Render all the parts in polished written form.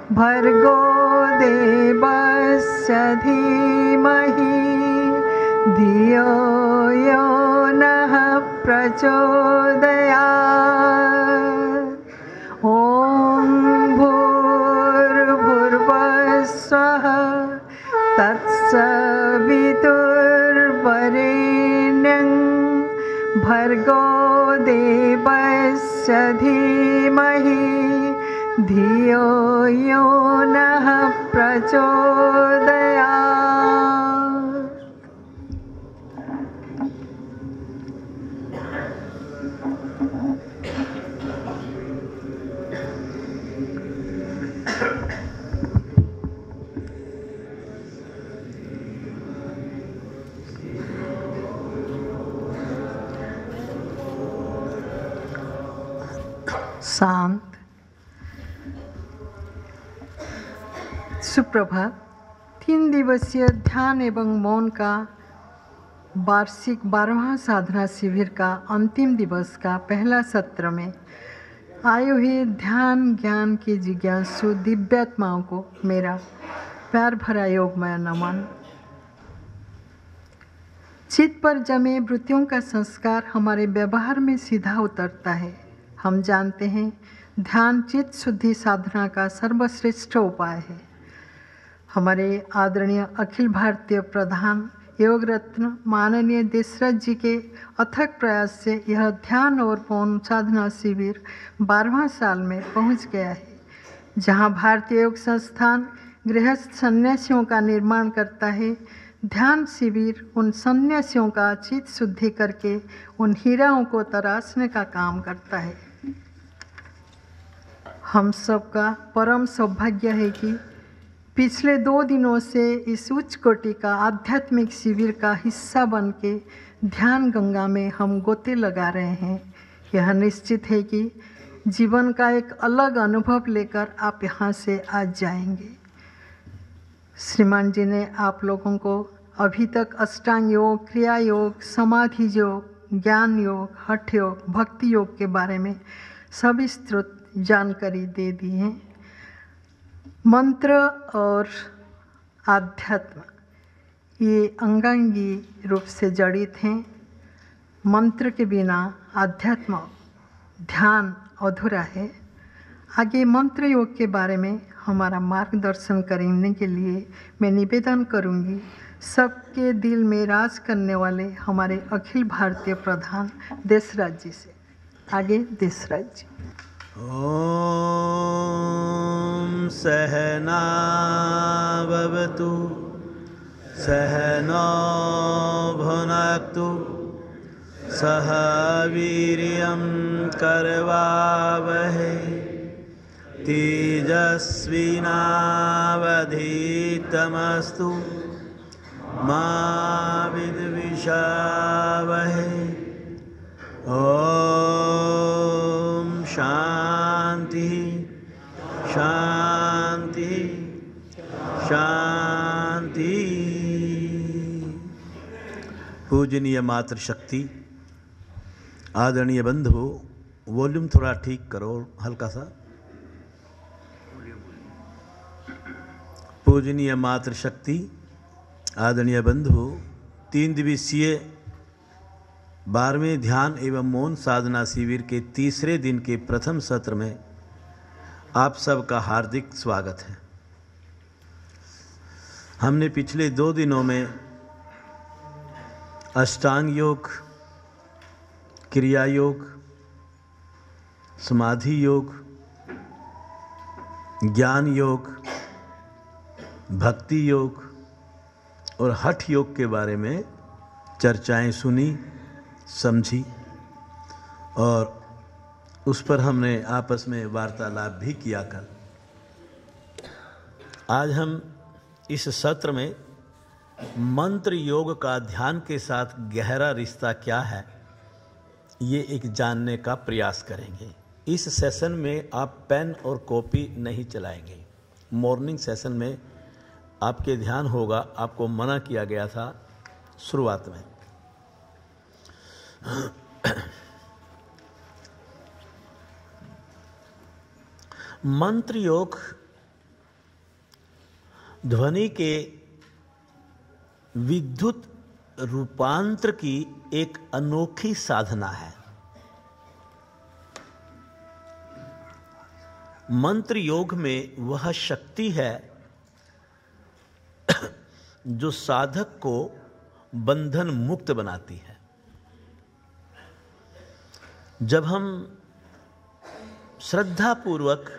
भर्गो देवस्य धीमहि धियो यो नः प्रचोदयात्। ॐ भूर्भुवस्सुवः तत्सवितुर्वरेण्यं भर्गो देवस्य धीमहि धियो यो नः प्रचोदयात्। शांत। सुप्रभात। 3 दिवसीय ध्यान एवं मौन का वार्षिक 12वां साधना शिविर का अंतिम दिवस का पहला सत्र में आए हुए ध्यान ज्ञान के जिज्ञासु दिव्यात्माओं को मेरा प्यार भरा योगमय नमन। चित्त पर जमे वृत्तियों का संस्कार हमारे व्यवहार में सीधा उतरता है। हम जानते हैं ध्यान चित्त शुद्धि साधना का सर्वश्रेष्ठ उपाय है। हमारे आदरणीय अखिल भारतीय प्रधान योग रत्न माननीय देशराज जी के अथक प्रयास से यह ध्यान और मौन साधना शिविर 12वां साल में पहुंच गया है, जहां भारतीय योग संस्थान गृहस्थ सन्यासियों का निर्माण करता है। ध्यान शिविर उन सन्यासियों का चित्त शुद्धि करके उन हीराओं को तराशने का काम करता है। हम सबका परम सौभाग्य है कि पिछले 2 दिनों से इस उच्च कोटि का आध्यात्मिक शिविर का हिस्सा बन के ध्यान गंगा में हम गोते लगा रहे हैं। यह निश्चित है कि जीवन का एक अलग अनुभव लेकर आप यहाँ से आज जाएंगे। श्रीमान जी ने आप लोगों को अभी तक अष्टांग योग, क्रिया योग, समाधि योग, ज्ञान योग, हठ योग, भक्ति योग के बारे में सविस्तृत जानकारी दे दी है। मंत्र और आध्यात्म ये अंगांगी रूप से जड़ित हैं। मंत्र के बिना आध्यात्म ध्यान अधूरा है। आगे मंत्र योग के बारे में हमारा मार्गदर्शन करने के लिए मैं निवेदन करूंगी सबके दिल में राज करने वाले हमारे अखिल भारतीय प्रधान देशराज जी से। आगे देशराज जी। ओम सहना भवतु सहनो भुनक्तु सह वीर्यं करवावहै तेजस्विनावधीतमस्तु मा विद्विषावहै। ओम शांति शांति शांति। पूजनीय मातृशक्ति, आदरणीय बंधु, वॉल्यूम थोड़ा ठीक करो हल्का सा। पूजनीय मातृशक्ति, आदरणीय बंधु, 3 दिवसीय 12वें ध्यान एवं मौन साधना शिविर के तीसरे दिन के प्रथम सत्र में आप सबका हार्दिक स्वागत है। हमने पिछले 2 दिनों में अष्टांग योग, क्रिया योग, समाधि योग, ज्ञान योग, भक्ति योग और हठ योग के बारे में चर्चाएं सुनी, समझी और उस पर हमने आपस में वार्तालाप भी किया। कल आज हम इस सत्र में मंत्र योग का ध्यान के साथ गहरा रिश्ता क्या है, ये एक जानने का प्रयास करेंगे। इस सेशन में आप पेन और कॉपी नहीं चलाएंगे। मॉर्निंग सेशन में आपके ध्यान होगा, आपको मना किया गया था शुरुआत में। मंत्र योग ध्वनि के विद्युत रूपांतर की एक अनोखी साधना है। मंत्र योग में वह शक्ति है जो साधक को बंधन मुक्त बनाती है। जब हम श्रद्धापूर्वक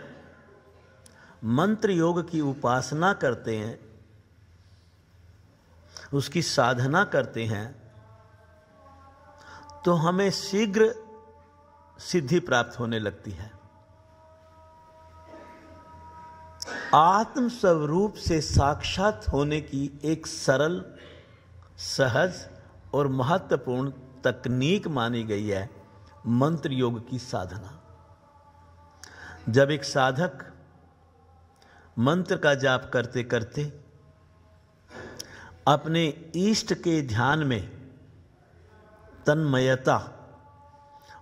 मंत्र योग की उपासना करते हैं, उसकी साधना करते हैं, तो हमें शीघ्र सिद्धि प्राप्त होने लगती है। आत्म स्वरूप से साक्षात होने की एक सरल, सहज और महत्वपूर्ण तकनीक मानी गई है मंत्र योग की साधना। जब एक साधक मंत्र का जाप करते करते अपने इष्ट के ध्यान में तन्मयता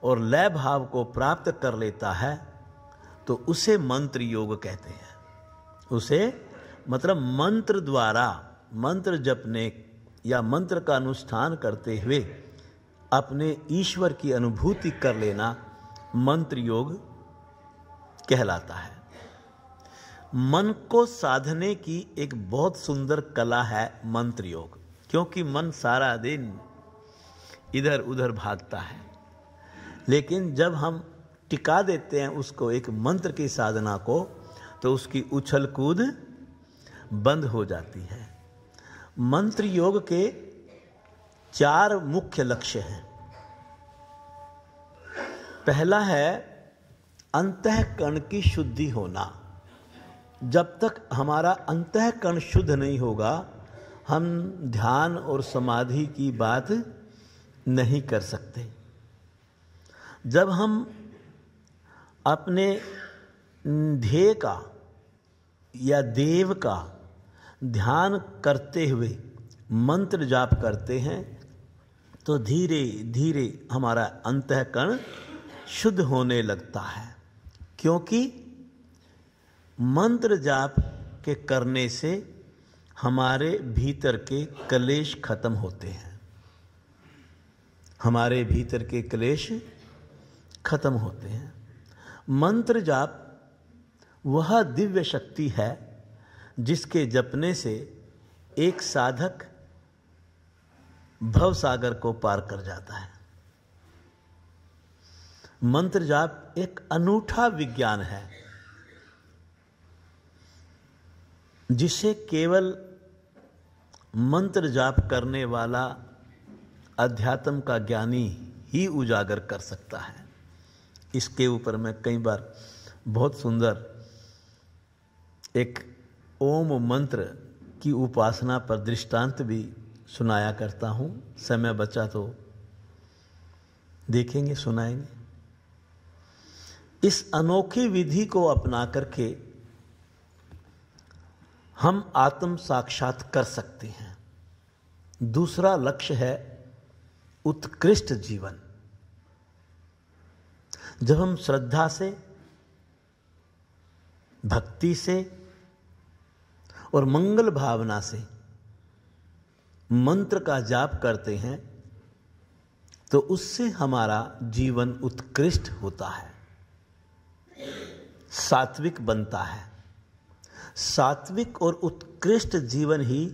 और लय भाव को प्राप्त कर लेता है, तो उसे मंत्र योग कहते हैं। उसे मतलब मंत्र द्वारा, मंत्र जपने या मंत्र का अनुष्ठान करते हुए अपने ईश्वर की अनुभूति कर लेना मंत्र योग कहलाता है। मन को साधने की एक बहुत सुंदर कला है मंत्र योग, क्योंकि मन सारा दिन इधर उधर भागता है, लेकिन जब हम टिका देते हैं उसको, एक मंत्र की साधना को, तो उसकी उछल कूद बंद हो जाती है। मंत्र योग के 4 मुख्य लक्ष्य हैं। पहला है अंतःकरण की शुद्धि होना। जब तक हमारा अंतःकरण शुद्ध नहीं होगा, हम ध्यान और समाधि की बात नहीं कर सकते। जब हम अपने ध्येय का या देव का ध्यान करते हुए मंत्र जाप करते हैं, तो धीरे धीरे हमारा अंतःकरण शुद्ध होने लगता है, क्योंकि मंत्र जाप के करने से हमारे भीतर के क्लेश खत्म होते हैं। हमारे भीतर के क्लेश खत्म होते हैं। मंत्र जाप वह दिव्य शक्ति है जिसके जपने से एक साधक भवसागर को पार कर जाता है। मंत्र जाप एक अनूठा विज्ञान है जिसे केवल मंत्र जाप करने वाला अध्यात्म का ज्ञानी ही उजागर कर सकता है। इसके ऊपर मैं कई बार बहुत सुंदर एक ओम मंत्र की उपासना पर दृष्टांत भी सुनाया करता हूँ। समय बचा तो देखेंगे, सुनाएंगे। इस अनोखी विधि को अपना करके हम आत्म साक्षात कर सकते हैं। दूसरा लक्ष्य है उत्कृष्ट जीवन। जब हम श्रद्धा से, भक्ति से और मंगल भावना से मंत्र का जाप करते हैं, तो उससे हमारा जीवन उत्कृष्ट होता है, सात्विक बनता है। सात्विक और उत्कृष्ट जीवन ही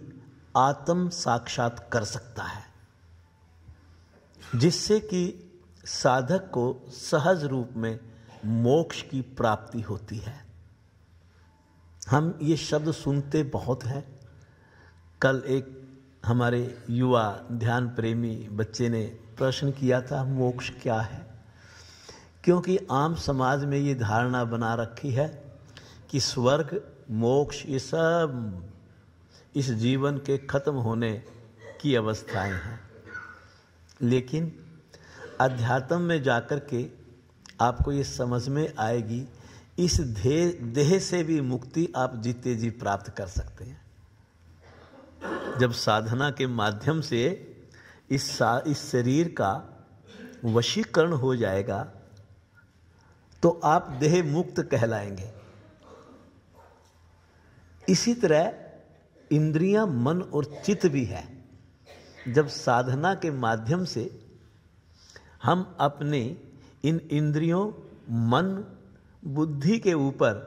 आत्म साक्षात कर सकता है, जिससे कि साधक को सहज रूप में मोक्ष की प्राप्ति होती है। हम ये शब्द सुनते बहुत हैं। कल एक हमारे युवा ध्यान प्रेमी बच्चे ने प्रश्न किया था, मोक्ष क्या है? क्योंकि आम समाज में ये धारणा बना रखी है कि स्वर्ग, मोक्ष ये सब इस जीवन के खत्म होने की अवस्थाएं हैं। लेकिन अध्यात्म में जाकर के आपको ये समझ में आएगी, इस देह से भी मुक्ति आप जीते जी प्राप्त कर सकते हैं। जब साधना के माध्यम से इस शरीर का वशीकरण हो जाएगा, तो आप देह मुक्त कहलाएंगे। इसी तरह इंद्रियां, मन और चित्त भी है। जब साधना के माध्यम से हम अपने इन इंद्रियों, मन, बुद्धि के ऊपर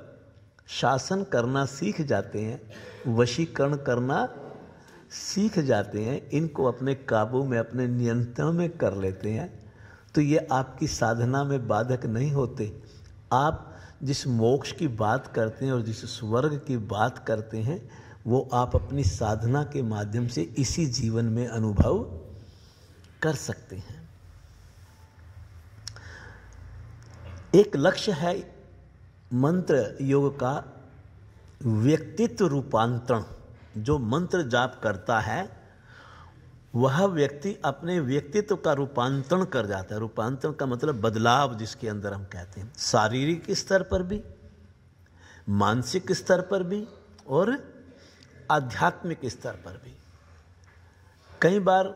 शासन करना सीख जाते हैं, वशीकरण करना सीख जाते हैं, इनको अपने काबू में, अपने नियंत्रण में कर लेते हैं, तो ये आपकी साधना में बाधक नहीं होते। आप जिस मोक्ष की बात करते हैं और जिस स्वर्ग की बात करते हैं, वो आप अपनी साधना के माध्यम से इसी जीवन में अनुभव कर सकते हैं। एक लक्ष्य है मंत्र योग का व्यक्तित्व रूपांतरण। जो मंत्र जाप करता है वह व्यक्ति अपने व्यक्तित्व का रूपांतरण कर जाता है। रूपांतरण का मतलब बदलाव, जिसके अंदर हम कहते हैं शारीरिक स्तर पर भी, मानसिक स्तर पर भी और आध्यात्मिक स्तर पर भी। कई बार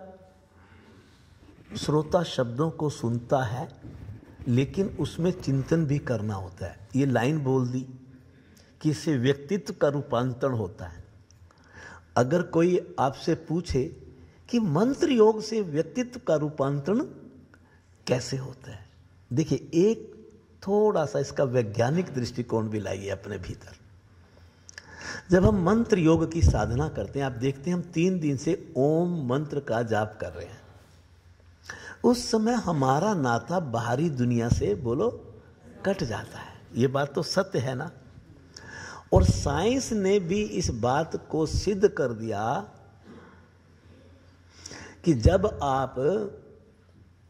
श्रोता शब्दों को सुनता है लेकिन उसमें चिंतन भी करना होता है। ये लाइन बोल दी कि इससे व्यक्तित्व का रूपांतरण होता है। अगर कोई आपसे पूछे कि मंत्र योग से व्यक्तित्व का रूपांतरण कैसे होता है, देखिए एक थोड़ा सा इसका वैज्ञानिक दृष्टिकोण भी लाइए अपने भीतर। जब हम मंत्र योग की साधना करते हैं, आप देखते हैं हम 3 दिन से ओम मंत्र का जाप कर रहे हैं, उस समय हमारा नाता बाहरी दुनिया से बोलो कट जाता है। ये बात तो सत्य है ना। और साइंस ने भी इस बात को सिद्ध कर दिया कि जब आप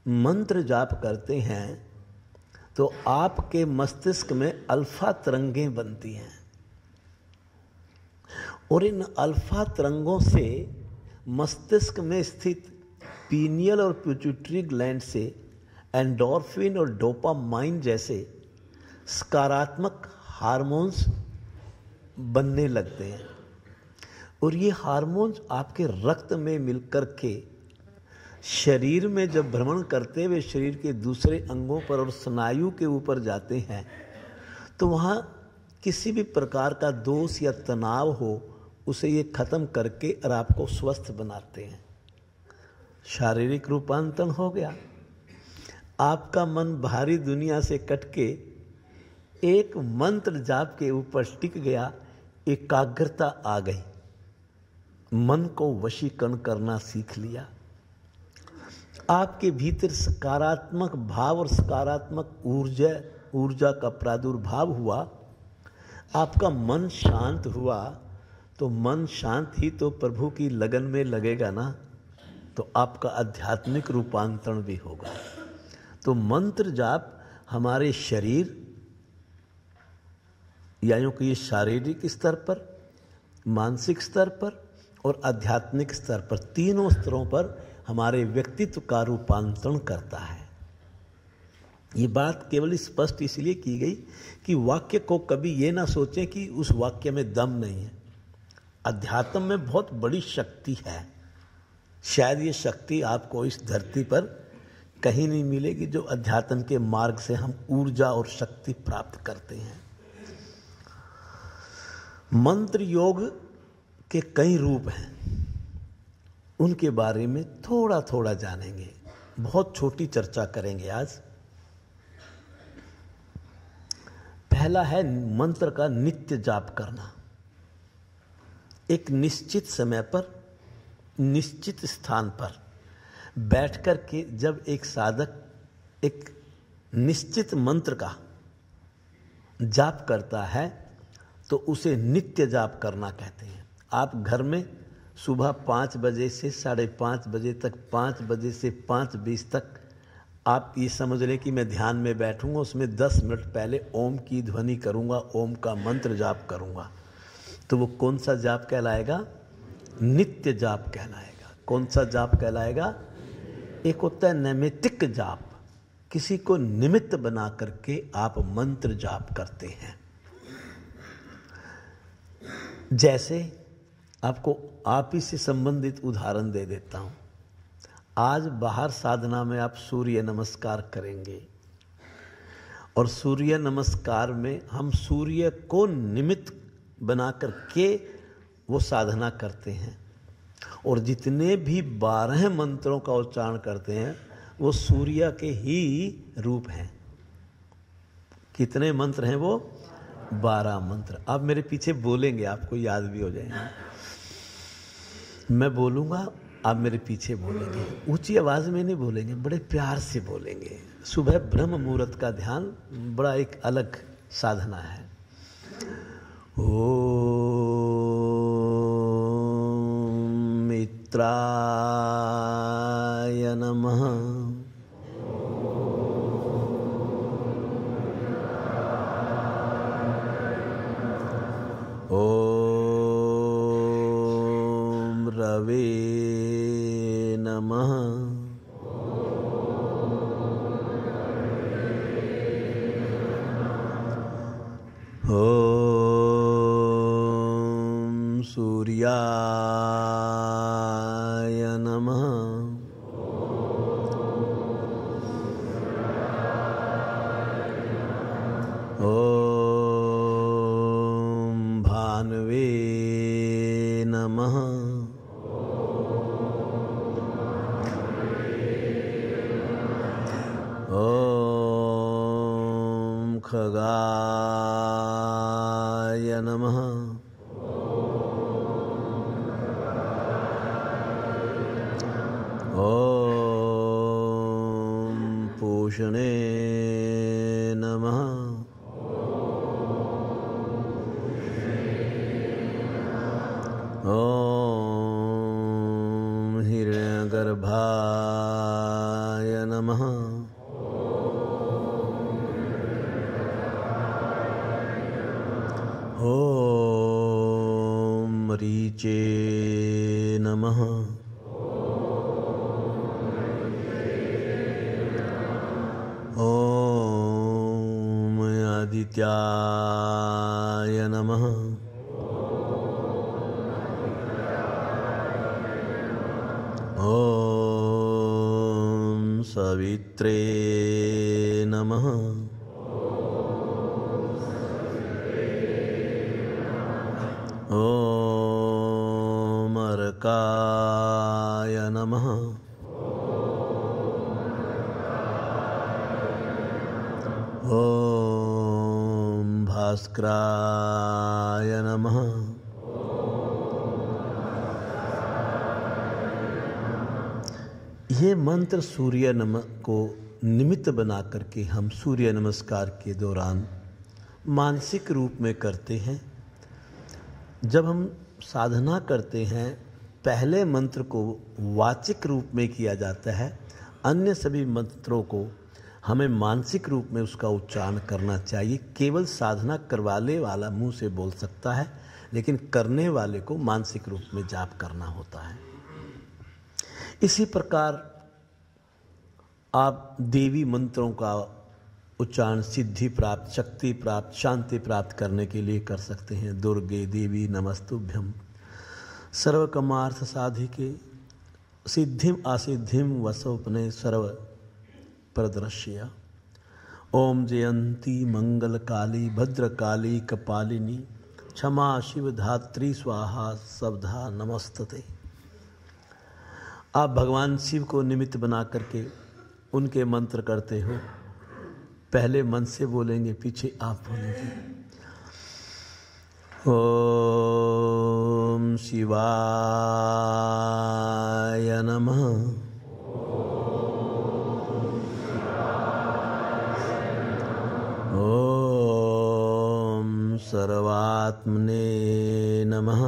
मंत्र जाप करते हैं तो आपके मस्तिष्क में अल्फा तरंगें बनती हैं और इन अल्फा तरंगों से मस्तिष्क में स्थित पीनियल और पिट्यूटरी ग्लैंड से एंडोर्फिन और डोपामाइन जैसे सकारात्मक हार्मोन्स बनने लगते हैं और ये हार्मोन्स आपके रक्त में मिलकर के शरीर में जब भ्रमण करते हुए शरीर के दूसरे अंगों पर और स्नायु के ऊपर जाते हैं तो वहाँ किसी भी प्रकार का दोष या तनाव हो उसे ये खत्म करके और आपको स्वस्थ बनाते हैं। शारीरिक रूपांतरण हो गया। आपका मन बाहरी दुनिया से कट के एक मंत्र जाप के ऊपर टिक गया, एकाग्रता आ गई, मन को वशीकरण करना सीख लिया। आपके भीतर सकारात्मक भाव और सकारात्मक ऊर्जा का प्रादुर्भाव हुआ, आपका मन शांत हुआ। तो मन शांत ही तो प्रभु की लगन में लगेगा ना, तो आपका आध्यात्मिक रूपांतरण भी होगा। तो मंत्र जाप हमारे शरीर यानी कि शारीरिक स्तर पर, मानसिक स्तर पर और आध्यात्मिक स्तर पर, तीनों स्तरों पर हमारे व्यक्तित्व का रूपांतरण करता है। ये बात केवल स्पष्ट इसलिए की गई कि वाक्य को कभी ये ना सोचें कि उस वाक्य में दम नहीं है। अध्यात्म में बहुत बड़ी शक्ति है। शायद ये शक्ति आपको इस धरती पर कहीं नहीं मिलेगी जो अध्यात्म के मार्ग से हम ऊर्जा और शक्ति प्राप्त करते हैं। मंत्र योग के कई रूप हैं, उनके बारे में थोड़ा थोड़ा जानेंगे, बहुत छोटी चर्चा करेंगे आज। पहला है मंत्र का नित्य जाप करना। एक निश्चित समय पर, निश्चित स्थान पर बैठकर के जब एक साधक एक निश्चित मंत्र का जाप करता है तो उसे नित्य जाप करना कहते हैं। आप घर में सुबह 5 बजे से 5:30 बजे तक, 5 बजे से 5:20 तक आप ये समझ लें कि मैं ध्यान में बैठूंगा, उसमें 10 मिनट पहले ओम की ध्वनि करूंगा, ओम का मंत्र जाप करूंगा, तो वो कौन सा जाप कहलाएगा? नित्य जाप कहलाएगा। कौन सा जाप कहलाएगा? एक होता है नैमित्तिक जाप, किसी को निमित्त बना करके आप मंत्र जाप करते हैं। जैसे आपको आप ही से संबंधित उदाहरण दे देता हूं। आज बाहर साधना में आप सूर्य नमस्कार करेंगे और सूर्य नमस्कार में हम सूर्य को निमित्त बना करके वो साधना करते हैं, और जितने भी 12 मंत्रों का उच्चारण करते हैं वो सूर्य के ही रूप हैं। कितने मंत्र हैं वो? 12 मंत्र। आप मेरे पीछे बोलेंगे, आपको याद भी हो जाएंगे। मैं बोलूँगा, आप मेरे पीछे बोलेंगे। ऊंची आवाज़ में नहीं बोलेंगे, बड़े प्यार से बोलेंगे। सुबह ब्रह्म मुहूर्त का ध्यान बड़ा एक अलग साधना है। ओम मित्राय नमः। ओम रवे नमः। ओम सूर्याय नमः। ओम भानवे नमः। ओम खगाय नमः। ओम पूषणे नमः। ओम हिरण्यगर्भाय नमः। ओम मरीचे नमः। ओम आदित्याय नमः। ओम सवित्रे नमः। ओम अर्काय नमः। ओम भास्कराय नमः। ये मंत्र सूर्य नमः को निमित्त बना करके हम सूर्य नमस्कार के दौरान मानसिक रूप में करते हैं। जब हम साधना करते हैं, पहले मंत्र को वाचिक रूप में किया जाता है, अन्य सभी मंत्रों को हमें मानसिक रूप में उसका उच्चारण करना चाहिए। केवल साधना करवाने वाला मुंह से बोल सकता है, लेकिन करने वाले को मानसिक रूप में जाप करना होता है। इसी प्रकार आप देवी मंत्रों का उच्चारण सिद्धि प्राप्त, शक्ति प्राप्त, शांति प्राप्त करने के लिए कर सकते हैं। दुर्गे देवी नमस्तुभ्यं सर्वकामार्थ साधिके सिद्धिम असिद्धिम वसोपने सर्व प्रदर्श्य। ओम जयंती मंगल काली भद्रकाली कपालिनी क्षमा शिव धात्री स्वाहा सबधा नमस्तते। आप भगवान शिव को निमित्त बना करके उनके मंत्र करते हो। पहले मन से बोलेंगे, पीछे आप बोलेंगे। ओम शिवाय नमः। ओम सर्वात्मने नमः।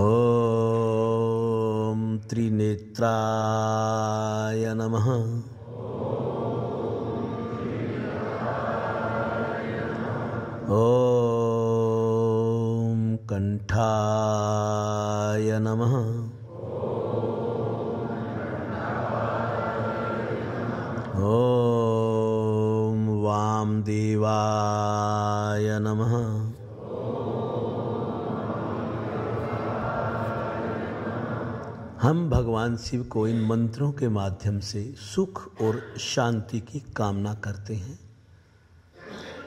ओम त्रिनेत्राय नमः। ओम कंठाय नमः। ओम वामदेवाय नमः। हम भगवान शिव को इन मंत्रों के माध्यम से सुख और शांति की कामना करते हैं।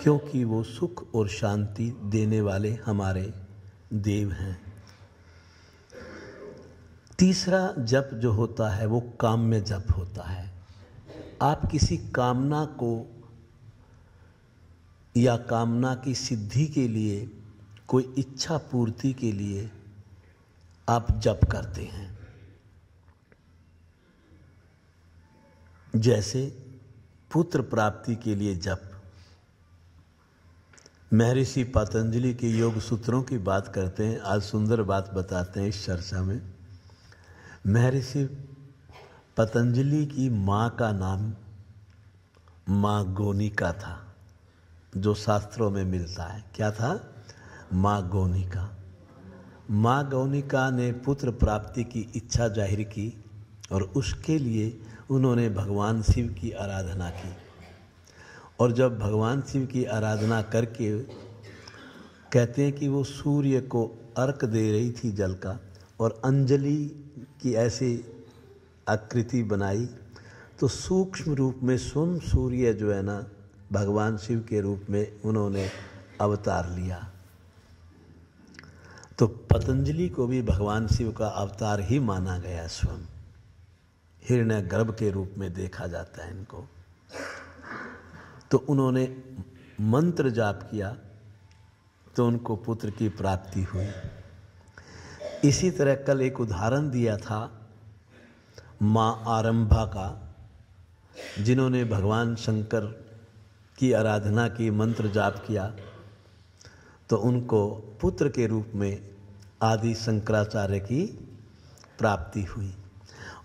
क्योंकि वो सुख और शांति देने वाले हमारे देव हैं। तीसरा जप जो होता है वो काम्य जप होता है। आप किसी कामना को या कामना की सिद्धि के लिए, कोई इच्छा पूर्ति के लिए आप जप करते हैं। जैसे पुत्र प्राप्ति के लिए जप। महर्षि पतंजलि के योग सूत्रों की बात करते हैं। आज सुंदर बात बताते हैं इस चर्चा में। महर्षि पतंजलि की माँ का नाम माँ गोनिका था, जो शास्त्रों में मिलता है। क्या था? माँ गोनिका। माँ गोनिका ने पुत्र प्राप्ति की इच्छा जाहिर की और उसके लिए उन्होंने भगवान शिव की आराधना की। और जब भगवान शिव की आराधना करके कहते हैं कि वो सूर्य को अर्घ दे रही थी जल का, और अंजलि की ऐसी आकृति बनाई, तो सूक्ष्म रूप में स्वयं सूर्य जो है ना, भगवान शिव के रूप में उन्होंने अवतार लिया। तो पतंजलि को भी भगवान शिव का अवतार ही माना गया। स्वयं हिरण्यगर्भ के रूप में देखा जाता है इनको। तो उन्होंने मंत्र जाप किया तो उनको पुत्र की प्राप्ति हुई। इसी तरह कल एक उदाहरण दिया था माँ आरंभा का, जिन्होंने भगवान शंकर की आराधना की, मंत्र जाप किया, तो उनको पुत्र के रूप में आदि शंकराचार्य की प्राप्ति हुई।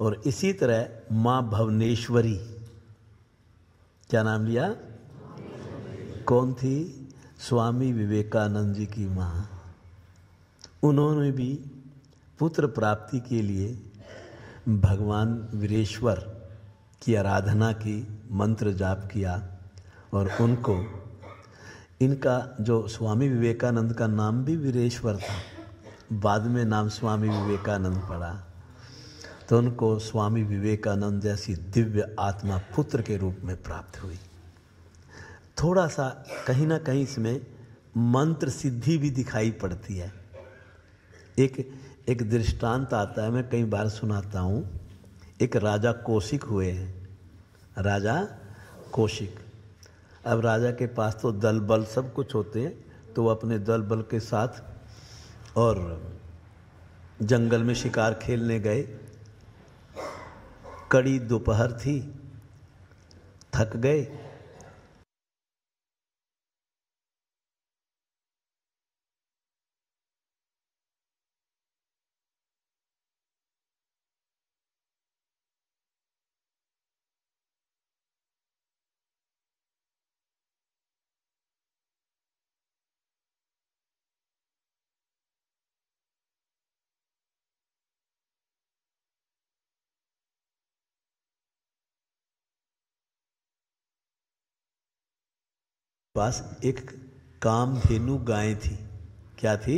और इसी तरह माँ भवनेश्वरी, क्या नाम लिया? कौन थी? स्वामी विवेकानंद जी की माँ। उन्होंने भी पुत्र प्राप्ति के लिए भगवान वीरेश्वर की आराधना की, मंत्र जाप किया, और उनको, इनका जो स्वामी विवेकानंद का नाम भी वीरेश्वर था, बाद में नाम स्वामी विवेकानंद पड़ा, तो उनको स्वामी विवेकानंद जैसी दिव्य आत्मा पुत्र के रूप में प्राप्त हुई। थोड़ा सा कहीं ना कहीं इसमें मंत्र सिद्धि भी दिखाई पड़ती है। एक दृष्टांत आता है, मैं कई बार सुनाता हूँ। एक राजा कौशिक हुए हैं, राजा कौशिक। अब राजा के पास तो दल बल सब कुछ होते हैं, तो वो अपने दल बल के साथ और जंगल में शिकार खेलने गए। कड़ी दोपहर थी, थक गए, पास एक कामधेनु गाय थी। क्या थी?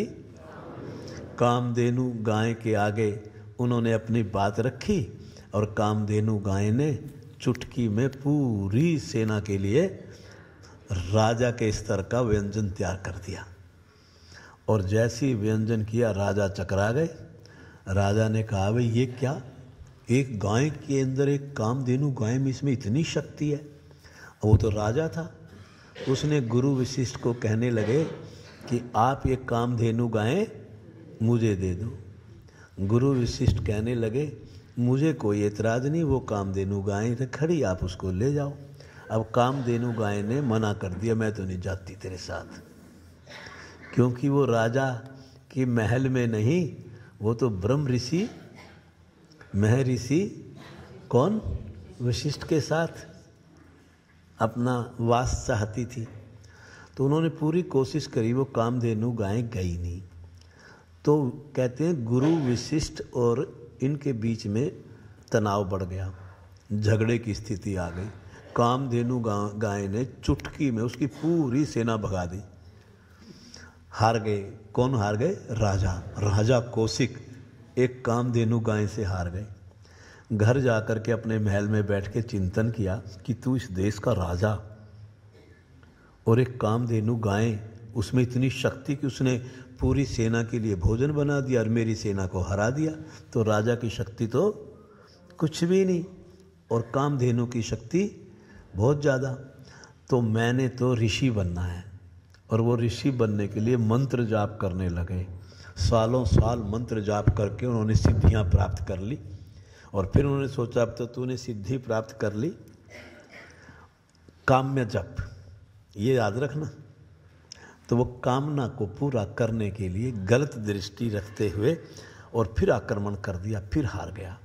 कामधेनु गाय के आगे उन्होंने अपनी बात रखी और कामधेनु गाय ने चुटकी में पूरी सेना के लिए राजा के स्तर का व्यंजन तैयार कर दिया। और जैसी व्यंजन किया, राजा चकरा गए। राजा ने कहा, भाई ये क्या, एक गाय के अंदर एक कामधेनु गाय में, इसमें इतनी शक्ति है। वो तो राजा था। उसने गुरु वशिष्ठ को कहने लगे कि आप ये कामधेनु गाय मुझे दे दो। गुरु वशिष्ठ कहने लगे, मुझे कोई एतराज़ नहीं, वो कामधेनु गाय खड़ी, आप उसको ले जाओ। अब कामधेनु गाय ने मना कर दिया, मैं तो नहीं जाती तेरे साथ, क्योंकि वो राजा के महल में नहीं, वो तो ब्रह्म ऋषि महर्षि कौन वशिष्ठ के साथ अपना वास चाहती थी। तो उन्होंने पूरी कोशिश करी, वो कामधेनु गाय गई नहीं। तो कहते हैं गुरु वशिष्ठ और इनके बीच में तनाव बढ़ गया, झगड़े की स्थिति आ गई। कामधेनु गाय ने चुटकी में उसकी पूरी सेना भगा दी। हार गए। कौन हार गए? राजा कौशिक एक कामधेनु गाय से हार गए। घर जाकर के अपने महल में बैठ के चिंतन किया कि तू इस देश का राजा और एक कामधेनु गाय, उसमें इतनी शक्ति कि उसने पूरी सेना के लिए भोजन बना दिया और मेरी सेना को हरा दिया। तो राजा की शक्ति तो कुछ भी नहीं और कामधेनु की शक्ति बहुत ज़्यादा। तो मैंने तो ऋषि बनना है। और वो ऋषि बनने के लिए मंत्र जाप करने लगे। सालों साल मंत्र जाप करके उन्होंने सिद्धियां प्राप्त कर ली। और फिर उन्होंने सोचा अब तो तूने सिद्धि प्राप्त कर ली, काम्य जप, ये याद रखना। तो वो कामना को पूरा करने के लिए गलत दृष्टि रखते हुए और फिर आक्रमण कर दिया, फिर हार गया।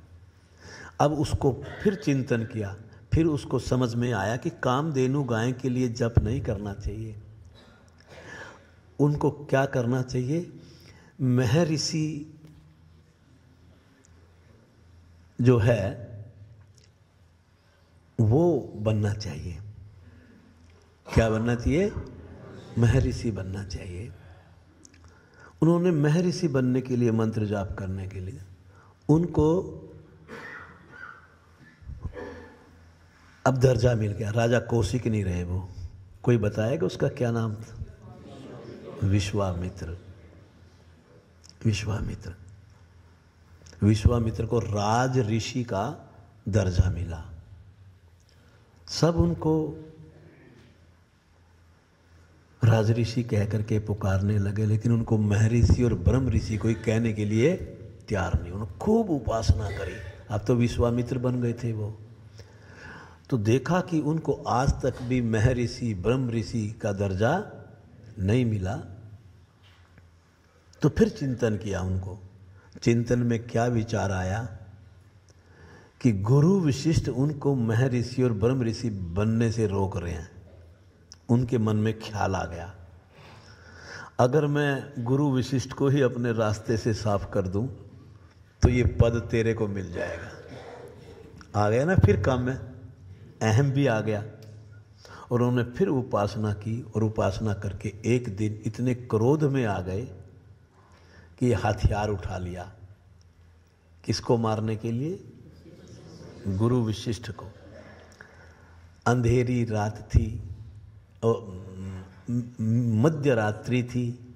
अब उसको फिर चिंतन किया, फिर उसको समझ में आया कि कामधेनु गाय के लिए जप नहीं करना चाहिए। उनको क्या करना चाहिए? महर्षि जो है वो बनना चाहिए। क्या बनना चाहिए? महर्षि बनना चाहिए। उन्होंने महर्षि बनने के लिए मंत्र जाप करने के लिए उनको अब दर्जा मिल गया। राजा कौशिक नहीं रहे वो। कोई बताएगा उसका क्या नाम था? विश्वामित्र। विश्वामित्र, विश्वामित्र को राज ऋषि का दर्जा मिला। सब उनको राज ऋषि कह करके पुकारने लगे, लेकिन उनको महर्षि और ब्रह्म ऋषि कोई कहने के लिए तैयार नहीं। उन्होंने खूब उपासना करी। अब तो विश्वामित्र बन गए थे वो। तो देखा कि उनको आज तक भी महर्षि ब्रह्म ऋषि का दर्जा नहीं मिला। तो फिर चिंतन किया। उनको चिंतन में क्या विचार आया कि गुरु विशिष्ट उनको महर्षि और ब्रह्म ऋषि बनने से रोक रहे हैं। उनके मन में ख्याल आ गया, अगर मैं गुरु विशिष्ट को ही अपने रास्ते से साफ कर दूं तो ये पद तेरे को मिल जाएगा। आ गया ना फिर काम में, अहम भी आ गया। और उन्होंने फिर उपासना की और उपासना करके एक दिन इतने क्रोध में आ गए कि हथियार उठा लिया। किसको मारने के लिए? गुरु विशिष्ट को। अंधेरी रात थी और मध्य रात्रि थी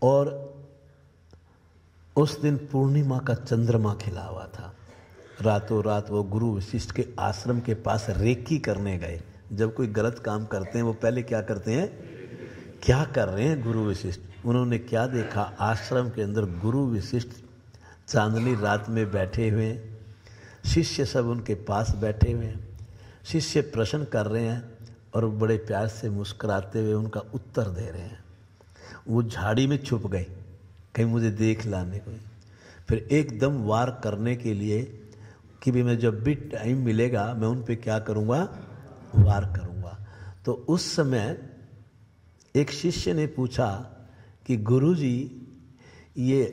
और उस दिन पूर्णिमा का चंद्रमा खिला हुआ था। रातों रात वो गुरु वशिष्ठ के आश्रम के पास रेकी करने गए। जब कोई गलत काम करते हैं वो पहले क्या करते हैं? क्या कर रहे हैं गुरु वशिष्ठ? उन्होंने क्या देखा? आश्रम के अंदर गुरु वशिष्ठ चांदनी रात में बैठे हुए हैं, शिष्य सब उनके पास बैठे हुए हैं। शिष्य प्रश्न कर रहे हैं और बड़े प्यार से मुस्कुराते हुए उनका उत्तर दे रहे हैं। वो झाड़ी में छुप गए, कहीं मुझे देख लाने को। फिर एकदम वार करने के लिए कि भी मैं जब भी टाइम मिलेगा मैं उन पे क्या करूँगा? वार करूँगा। तो उस समय एक शिष्य ने पूछा कि गुरुजी, ये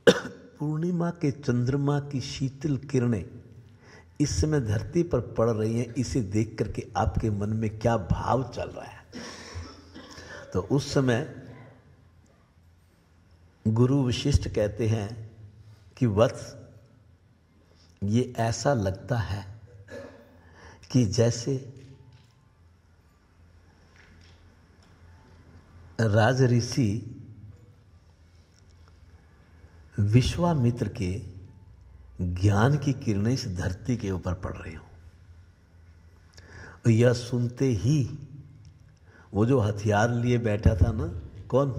पूर्णिमा के चंद्रमा की शीतल किरणें इस समय धरती पर पड़ रही हैं, इसे देख करके आपके मन में क्या भाव चल रहा है? तो उस समय गुरु वशिष्ठ कहते हैं कि वत्स, ये ऐसा लगता है कि जैसे राज ऋषि विश्वामित्र के ज्ञान की किरणें इस धरती के ऊपर पड़ रही हो। यह सुनते ही वो जो हथियार लिए बैठा था ना, कौन?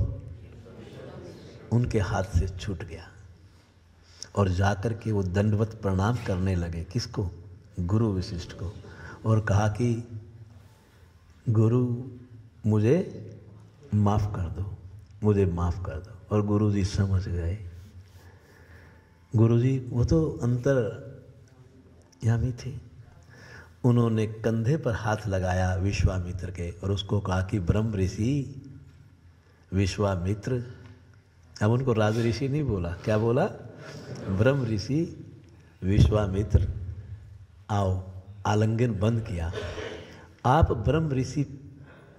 उनके हाथ से छूट गया और जाकर के वो दंडवत प्रणाम करने लगे। किसको? गुरु वशिष्ठ को। और कहा कि गुरु मुझे माफ़ कर दो, मुझे माफ़ कर दो। और गुरु जी समझ गए। गुरु जी वो तो अंतर्यामी थे। उन्होंने कंधे पर हाथ लगाया विश्वामित्र के और उसको कहा कि ब्रह्म ऋषि विश्वामित्र। अब उनको राज ऋषि नहीं बोला, क्या बोला? ब्रह्म ऋषि विश्वामित्र, आओ। आलिंगन बंद किया। आप ब्रह्म ऋषि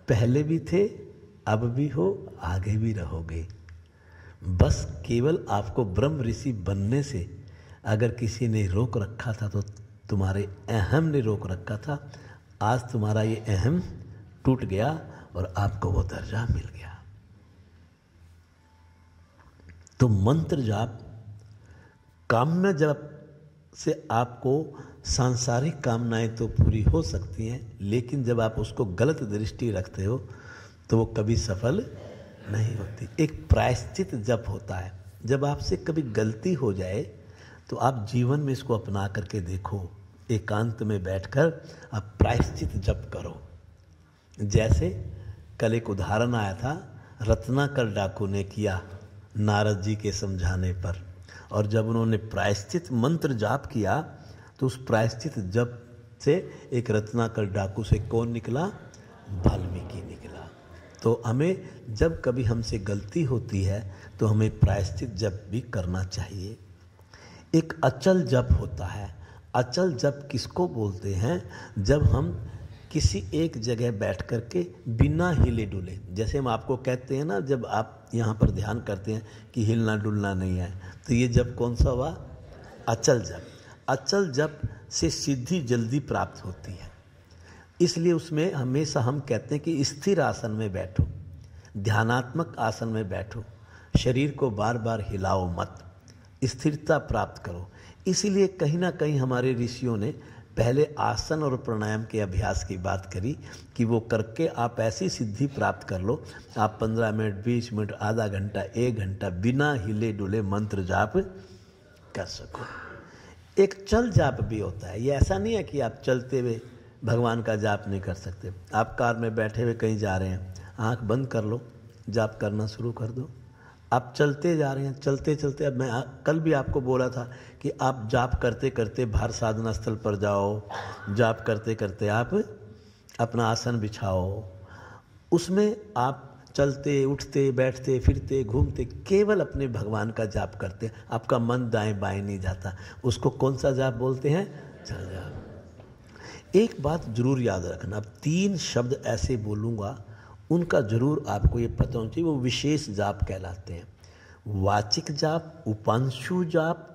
पहले भी थे, अब भी हो, आगे भी रहोगे। बस केवल आपको ब्रह्म ऋषि बनने से अगर किसी ने रोक रखा था तो तुम्हारे अहम ने रोक रखा था। आज तुम्हारा ये अहम टूट गया और आपको वो दर्जा मिल गया। तो मंत्र जाप, काम्य जाप से आपको सांसारिक कामनाएं तो पूरी हो सकती हैं, लेकिन जब आप उसको गलत दृष्टि रखते हो तो वो कभी सफल नहीं होती। एक प्रायश्चित जप होता है। जब आपसे कभी गलती हो जाए तो आप जीवन में इसको अपना करके देखो, एकांत में बैठकर आप प्रायश्चित जप करो। जैसे कल एक उदाहरण आया था, रत्नाकर डाकू ने किया नारद जी के समझाने पर, और जब उन्होंने प्रायश्चित मंत्र जाप किया तो उस प्रायश्चित जप से एक रत्नाकर डाकू से कौन निकला? वाल्मीकि निकला। तो हमें जब कभी हमसे गलती होती है तो हमें प्रायश्चित जप भी करना चाहिए। एक अचल जप होता है। अचल जप किसको बोलते हैं? जब हम किसी एक जगह बैठ कर के बिना हिले डुले, जैसे हम आपको कहते हैं ना, जब आप यहाँ पर ध्यान करते हैं कि हिलना डुलना नहीं है, तो ये जप कौन सा हुआ? अचल जप। अचल जप से सिद्धि जल्दी प्राप्त होती है, इसलिए उसमें हमेशा हम कहते हैं कि स्थिर आसन में बैठो, ध्यानात्मक आसन में बैठो, शरीर को बार बार हिलाओ मत, स्थिरता प्राप्त करो। इसीलिए कहीं ना कहीं हमारे ऋषियों ने पहले आसन और प्राणायाम के अभ्यास की बात करी कि वो करके आप ऐसी सिद्धि प्राप्त कर लो, आप 15 मिनट, 20 मिनट, आधा घंटा, 1 घंटा बिना हिले डुले मंत्र जाप कर सको। एक चल जाप भी होता है। ये ऐसा नहीं है कि आप चलते हुए भगवान का जाप नहीं कर सकते। आप कार में बैठे हुए कहीं जा रहे हैं, आंख बंद कर लो, जाप करना शुरू कर दो। आप चलते जा रहे हैं, चलते चलते, अब मैं कल भी आपको बोला था कि आप जाप करते करते बाहर साधना स्थल पर जाओ, जाप करते करते आप अपना आसन बिछाओ, उसमें आप चलते उठते बैठते फिरते घूमते केवल अपने भगवान का जाप करते, आपका मन दाएं बाएं नहीं जाता। उसको कौन सा जाप बोलते हैं? चल जाप। एक बात जरूर याद रखना, अब 3 शब्द ऐसे बोलूँगा, उनका जरूर आपको ये पता होना चाहिए, वो विशेष जाप कहलाते हैं। वाचिक जाप, उपांशु जाप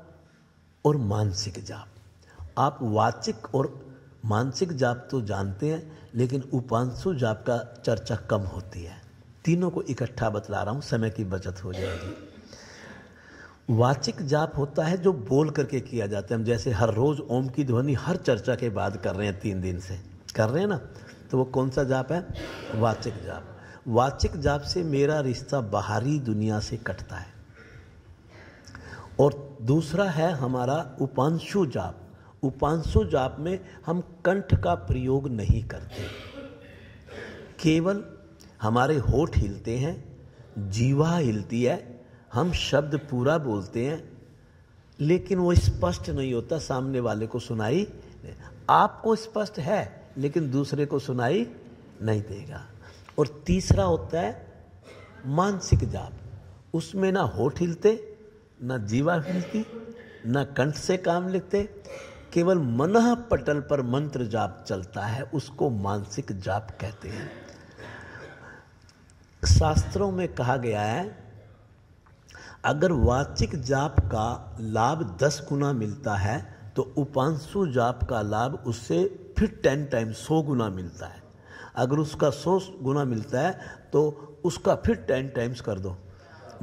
और मानसिक जाप। आप वाचिक और मानसिक जाप तो जानते हैं, लेकिन उपांशु जाप का चर्चा कम होती है। तीनों को इकट्ठा बतला रहा हूँ, समय की बचत हो जाएगी। वाचिक जाप होता है जो बोल करके किया जाता है। हम जैसे हर रोज ओम की ध्वनि हर चर्चा के बाद कर रहे हैं, 3 दिन से कर रहे हैं ना, तो वो कौन सा जाप है? वाचिक जाप। वाचिक जाप से मेरा रिश्ता बाहरी दुनिया से कटता है। और दूसरा है हमारा उपांशु जाप। उपांशु जाप में हम कंठ का प्रयोग नहीं करते, केवल हमारे होठ हिलते हैं, जीवा हिलती है, हम शब्द पूरा बोलते हैं, लेकिन वो स्पष्ट नहीं होता, सामने वाले को सुनाई नहीं। आपको स्पष्ट है लेकिन दूसरे को सुनाई नहीं देगा। और तीसरा होता है मानसिक जाप। उसमें ना होठ हिलते, ना जीवा हिलती, ना कंठ से काम लिखते, केवल मनः पटल पर मंत्र जाप चलता है, उसको मानसिक जाप कहते हैं। शास्त्रों में कहा गया है, अगर वाचिक जाप का लाभ 10 गुना मिलता है तो उपांशु जाप का लाभ उससे फिर 10 टाइम्स 100 गुना मिलता है। अगर उसका 100 गुना मिलता है तो उसका फिर 10 टाइम्स कर दो,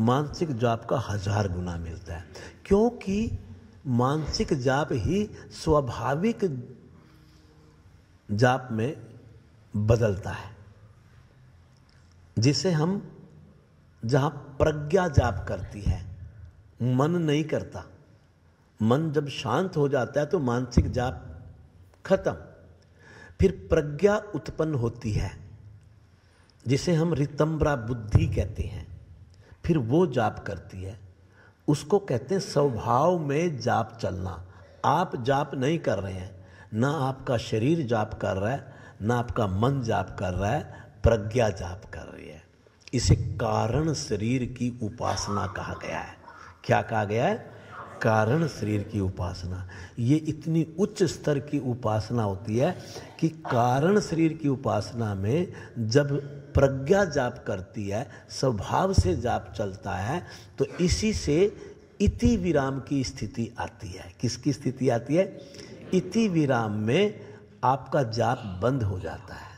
मानसिक जाप का 1000 गुना मिलता है। क्योंकि मानसिक जाप ही स्वाभाविक जाप में बदलता है, जिसे हम जहां प्रज्ञा जाप करती है, मन नहीं करता। मन जब शांत हो जाता है तो मानसिक जाप खत्म, फिर प्रज्ञा उत्पन्न होती है, जिसे हम रितंब्रा बुद्धि कहते हैं, फिर वो जाप करती है। उसको कहते हैं स्वभाव में जाप चलना। आप जाप नहीं कर रहे हैं, ना आपका शरीर जाप कर रहा है, ना आपका मन जाप कर रहा है, प्रज्ञा जाप कर रही है। इसे कारण शरीर की उपासना कहा गया है। क्या कहा गया है? कारण शरीर की उपासना। ये इतनी उच्च स्तर की उपासना होती है कि कारण शरीर की उपासना में जब प्रज्ञा जाप करती है, स्वभाव से जाप चलता है, तो इसी से इति विराम की स्थिति आती है। किसकी स्थिति आती है? इति विराम में आपका जाप बंद हो जाता है।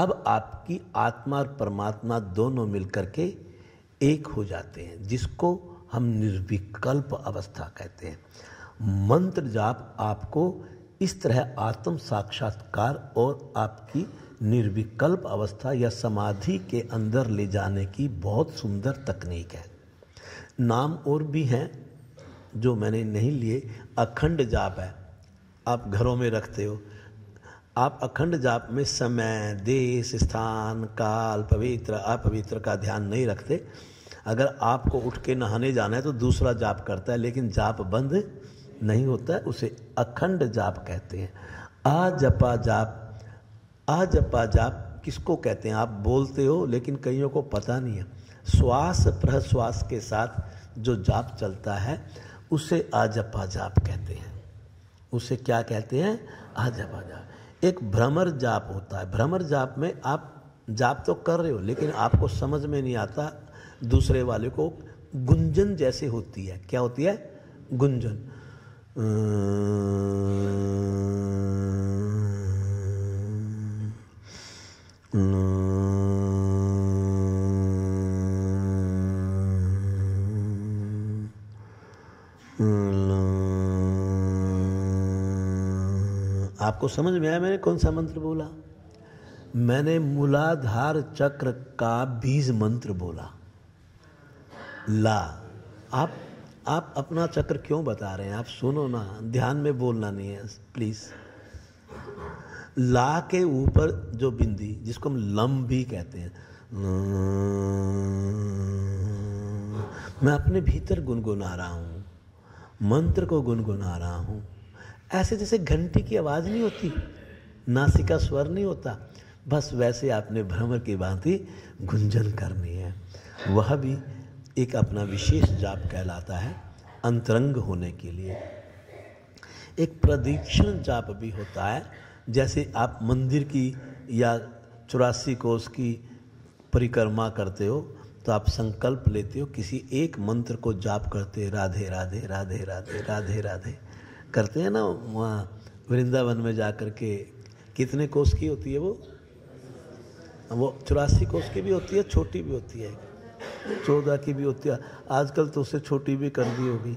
अब आपकी आत्मा और परमात्मा दोनों मिलकर के एक हो जाते हैं, जिसको हम निर्विकल्प अवस्था कहते हैं। मंत्र जाप आपको इस तरह आत्म साक्षात्कार और आपकी निर्विकल्प अवस्था या समाधि के अंदर ले जाने की बहुत सुंदर तकनीक है। नाम और भी हैं जो मैंने नहीं लिए। अखंड जाप है, आप घरों में रखते हो। आप अखंड जाप में समय, देश, स्थान, काल, पवित्र अपवित्र का ध्यान नहीं रखते। अगर आपको उठ के नहाने जाना है तो दूसरा जाप करता है, लेकिन जाप बंद नहीं होता है, उसे अखंड जाप कहते हैं। आजपा जाप, आजपा जाप किसको कहते हैं? आप बोलते हो लेकिन कईयों को पता नहीं है। श्वास प्रश्वास के साथ जो जाप चलता है उसे आजपा जाप कहते हैं। उसे क्या कहते हैं? आजपा जाप। एक भ्रमर जाप होता है। भ्रमर जाप में आप जाप तो कर रहे हो लेकिन आपको समझ में नहीं आता, दूसरे वाले को गुंजन जैसे होती है। क्या होती है? गुंजन। आपको समझ में आया मैंने कौन सा मंत्र बोला? मैंने मूलाधार चक्र का बीज मंत्र बोला, ला। आप अपना चक्र क्यों बता रहे हैं? आप सुनो ना, ध्यान में बोलना नहीं है प्लीज। ला के ऊपर जो बिंदी, जिसको हम लम भी कहते हैं, मैं अपने भीतर गुनगुना रहा हूँ, मंत्र को गुनगुना रहा हूँ। ऐसे जैसे घंटी की आवाज़ नहीं होती, नासिका स्वर नहीं होता, बस वैसे आपने भ्रमर की भांति गुंजन करनी है। वह भी एक अपना विशेष जाप कहलाता है अंतरंग होने के लिए। एक प्रदक्षिण जाप भी होता है। जैसे आप मंदिर की या 84 कोस की परिक्रमा करते हो तो आप संकल्प लेते हो, किसी एक मंत्र को जाप करते, राधे राधे राधे राधे राधे राधे करते हैं ना। वहाँ वृंदावन में जा कर के कितने कोस की होती है वो 84 कोस की भी होती है, छोटी भी होती है, 14 की भी होती है। आजकल तो उससे छोटी भी कर दी होगी,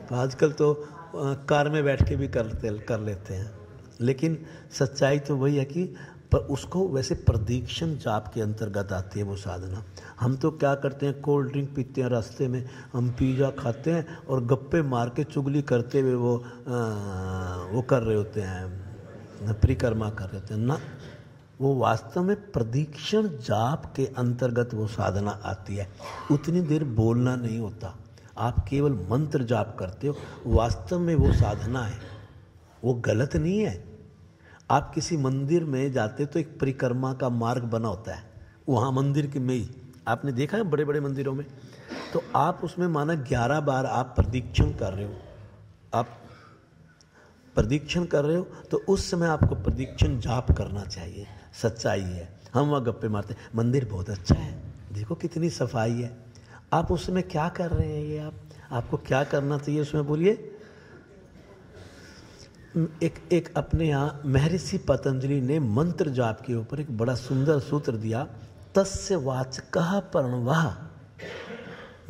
तो आजकल तो कार में बैठ के भी कर लेते हैं। लेकिन सच्चाई तो वही है कि पर उसको वैसे प्रदीक्षण जाप के अंतर्गत आती है वो साधना। हम तो क्या करते हैं, कोल्ड ड्रिंक पीते हैं, रास्ते में हम पिज़्ज़ा खाते हैं और गप्पे मार के चुगली करते हुए वो कर रहे होते हैं, परिक्रमा कर रहे होते हैं ना। वो वास्तव में प्रदीक्षण जाप के अंतर्गत वो साधना आती है। उतनी देर बोलना नहीं होता, आप केवल मंत्र जाप करते हो, वास्तव में वो साधना है, वो गलत नहीं है। आप किसी मंदिर में जाते तो एक परिक्रमा का मार्ग बना होता है, वहाँ मंदिर के में ही आपने देखा है बड़े बड़े मंदिरों में, तो आप उसमें माना 11 बार आप प्रदीक्षण कर रहे हो, आप प्रदीक्षण कर रहे हो, तो उस समय आपको प्रदीक्षण जाप करना चाहिए। सच्चाई है। हम वहाँ गप्पे मारते, मंदिर बहुत अच्छा है, देखो कितनी सफाई है। आप उस समय क्या कर रहे हैं? ये आपको क्या करना चाहिए उसमें बोलिए? एक अपने यहाँ महर्षि पतंजलि ने मंत्र जाप के ऊपर एक बड़ा सुंदर सूत्र दिया, तस्य वाचकः प्रणवः।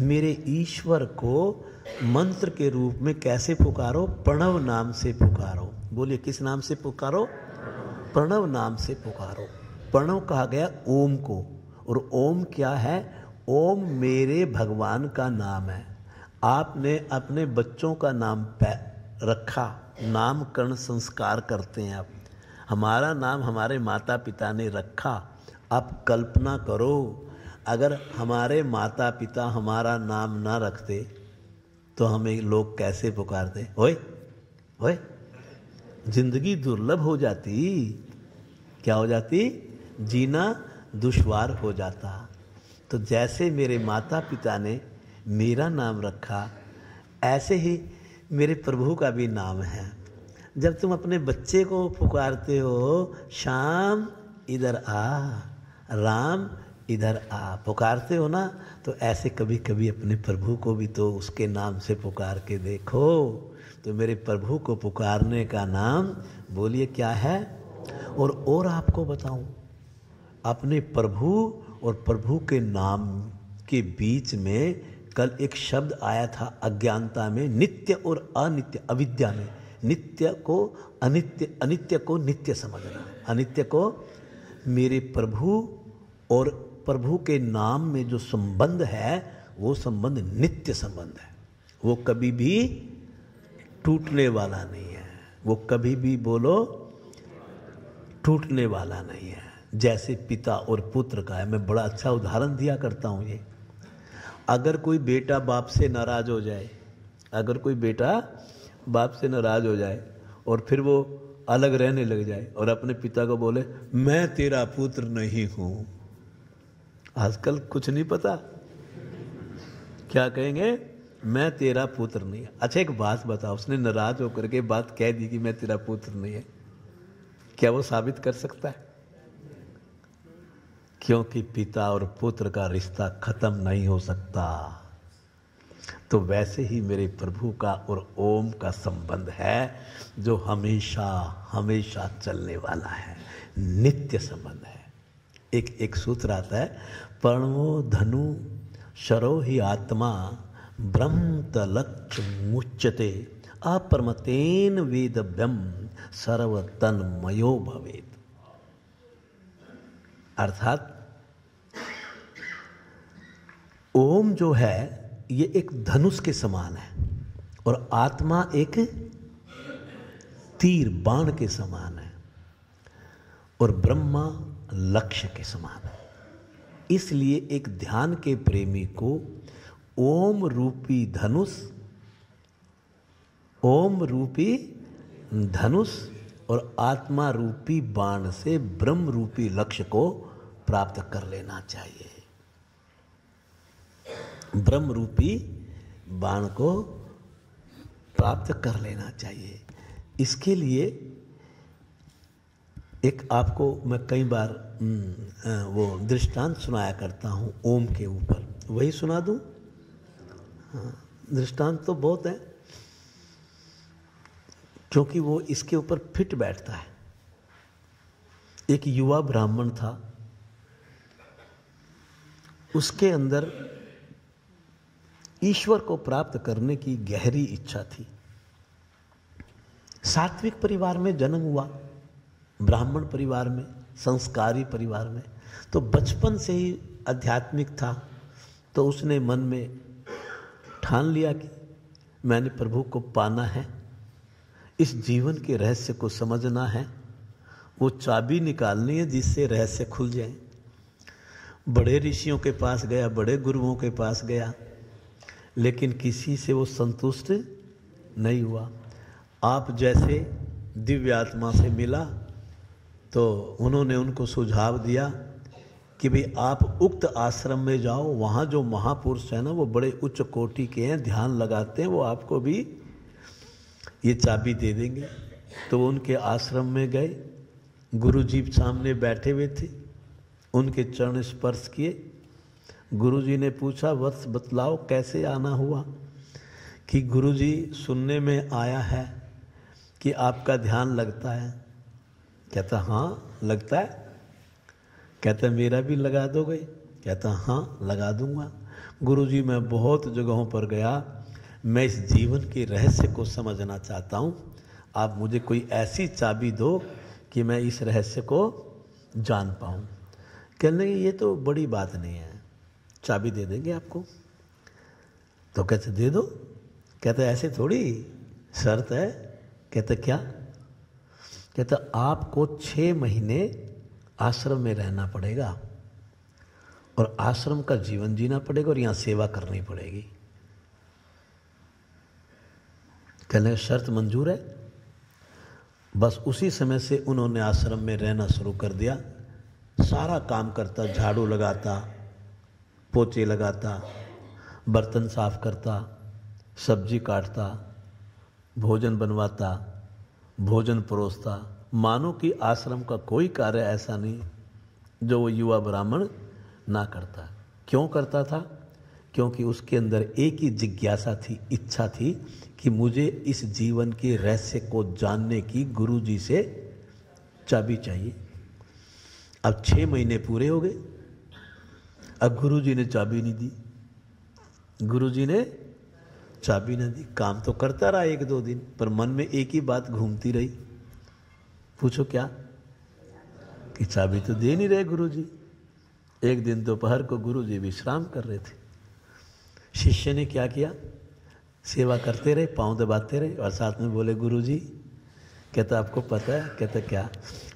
मेरे ईश्वर को मंत्र के रूप में कैसे पुकारो? प्रणव नाम से पुकारो। बोलिए किस नाम से पुकारो? प्रणव नाम से पुकारो। प्रणव कहा गया ओम को, और ओम क्या है? ओम मेरे भगवान का नाम है। आपने अपने बच्चों का नाम रखा, नामकरण संस्कार करते हैं आप, हमारा नाम हमारे माता पिता ने रखा। आप कल्पना करो अगर हमारे माता पिता हमारा नाम ना रखते तो हमें लोग कैसे पुकारते? ओए ओए, जिंदगी दुर्लभ हो जाती। क्या हो जाती? जीना दुश्वार हो जाता। तो जैसे मेरे माता पिता ने मेरा नाम रखा, ऐसे ही मेरे प्रभु का भी नाम है। जब तुम अपने बच्चे को पुकारते हो, श्याम इधर आ, राम इधर आ, पुकारते हो ना, तो ऐसे कभी कभी अपने प्रभु को भी तो उसके नाम से पुकार के देखो। तो मेरे प्रभु को पुकारने का नाम बोलिए क्या है? और आपको बताऊं, अपने प्रभु और प्रभु के नाम के बीच में कल एक शब्द आया था अज्ञानता में, नित्य और अनित्य, अविद्या में नित्य को अनित्य, अनित्य को नित्य समझना। अनित्य को मेरे प्रभु और प्रभु के नाम में जो संबंध है वो संबंध नित्य संबंध है, वो कभी भी टूटने वाला नहीं है, वो कभी भी बोलो टूटने वाला नहीं है। जैसे पिता और पुत्र का है, मैं बड़ा अच्छा उदाहरण दिया करता हूँ ये। अगर कोई बेटा बाप से नाराज हो जाए, अगर कोई बेटा बाप से नाराज हो जाए और फिर वो अलग रहने लग जाए और अपने पिता को बोले मैं तेरा पुत्र नहीं हूं, आजकल कुछ नहीं पता क्या कहेंगे, मैं तेरा पुत्र नहीं है। अच्छा एक बात बताओ, उसने नाराज होकर के बात कह दी कि मैं तेरा पुत्र नहीं है, क्या वो साबित कर सकता है? क्योंकि पिता और पुत्र का रिश्ता खत्म नहीं हो सकता। तो वैसे ही मेरे प्रभु का और ओम का संबंध है जो हमेशा हमेशा चलने वाला है, नित्य संबंध है। एक सूत्र आता है, पर्णो धनु शरो ही आत्मा ब्रह्मतलक्ष मुच्यते अपरमतेन वेदव्यम सर्वतन्मयो भवेत्। अर्थात ओम जो है ये एक धनुष के समान है और आत्मा एक तीर बाण के समान है और ब्रह्मा लक्ष्य के समान है। इसलिए एक ध्यान के प्रेमी को ओम रूपी धनुष, ओम रूपी धनुष और आत्मा रूपी बाण से ब्रह्म रूपी लक्ष्य को प्राप्त कर लेना चाहिए। ब्रह्म रूपी बाण को प्राप्त कर लेना चाहिए। इसके लिए एक आपको मैं कई बार वो दृष्टांत सुनाया करता हूँ ओम के ऊपर, वही सुना दूँ? हाँ, दृष्टांत तो बहुत है क्योंकि वो इसके ऊपर फिट बैठता है। एक युवा ब्राह्मण था, उसके अंदर ईश्वर को प्राप्त करने की गहरी इच्छा थी। सात्विक परिवार में जन्म हुआ, ब्राह्मण परिवार में, संस्कारी परिवार में, तो बचपन से ही आध्यात्मिक था। तो उसने मन में ठान लिया कि मैंने प्रभु को पाना है, इस जीवन के रहस्य को समझना है, वो चाबी निकालनी है जिससे रहस्य खुल जाए। बड़े ऋषियों के पास गया, बड़े गुरुओं के पास गया, लेकिन किसी से वो संतुष्ट नहीं हुआ। आप जैसे दिव्य आत्मा से मिला तो उन्होंने उनको सुझाव दिया कि भाई आप उक्त आश्रम में जाओ, वहाँ जो महापुरुष है ना वो बड़े उच्च कोटि के हैं, ध्यान लगाते हैं, वो आपको भी ये चाबी दे देंगे। तो वो उनके आश्रम में गए, गुरुजी सामने बैठे हुए थे, उनके चरण स्पर्श किए। गुरुजी ने पूछा वत्स बतलाओ कैसे आना हुआ? कि गुरुजी सुनने में आया है कि आपका ध्यान लगता है। कहता हाँ लगता है। कहता मेरा भी लगा दोगे? कहता हाँ लगा दूंगा। गुरुजी मैं बहुत जगहों पर गया, मैं इस जीवन के रहस्य को समझना चाहता हूँ, आप मुझे कोई ऐसी चाबी दो कि मैं इस रहस्य को जान पाऊँ। कहने ये तो बड़ी बात नहीं है, चाबी दे देंगे आपको। तो कहते दे दो। कहते ऐसे थोड़ी, शर्त है। कहते क्या? कहते आपको 6 महीने आश्रम में रहना पड़ेगा और आश्रम का जीवन जीना पड़ेगा और यहाँ सेवा करनी पड़ेगी। कहने शर्त मंजूर है। बस उसी समय से उन्होंने आश्रम में रहना शुरू कर दिया। सारा काम करता, झाड़ू लगाता, पोछे लगाता, बर्तन साफ करता, सब्जी काटता, भोजन बनवाता, भोजन परोसता। मानो कि आश्रम का कोई कार्य ऐसा नहीं जो वो युवा ब्राह्मण ना करता। क्यों करता था? क्योंकि उसके अंदर एक ही जिज्ञासा थी, इच्छा थी कि मुझे इस जीवन के रहस्य को जानने की गुरुजी से चाबी चाहिए। अब 6 महीने पूरे हो गए, अब गुरुजी ने चाबी नहीं दी, गुरुजी ने चाबी न दी। काम तो करता रहा 1-2 दिन, पर मन में एक ही बात घूमती रही। पूछो क्या? कि चाबी तो दे नहीं रहे गुरुजी। एक दिन दोपहर को गुरुजी विश्राम कर रहे थे, शिष्य ने क्या किया, सेवा करते रहे, पाँव दबाते रहे और साथ में बोले, गुरुजी कहता आपको पता है? कहता क्या?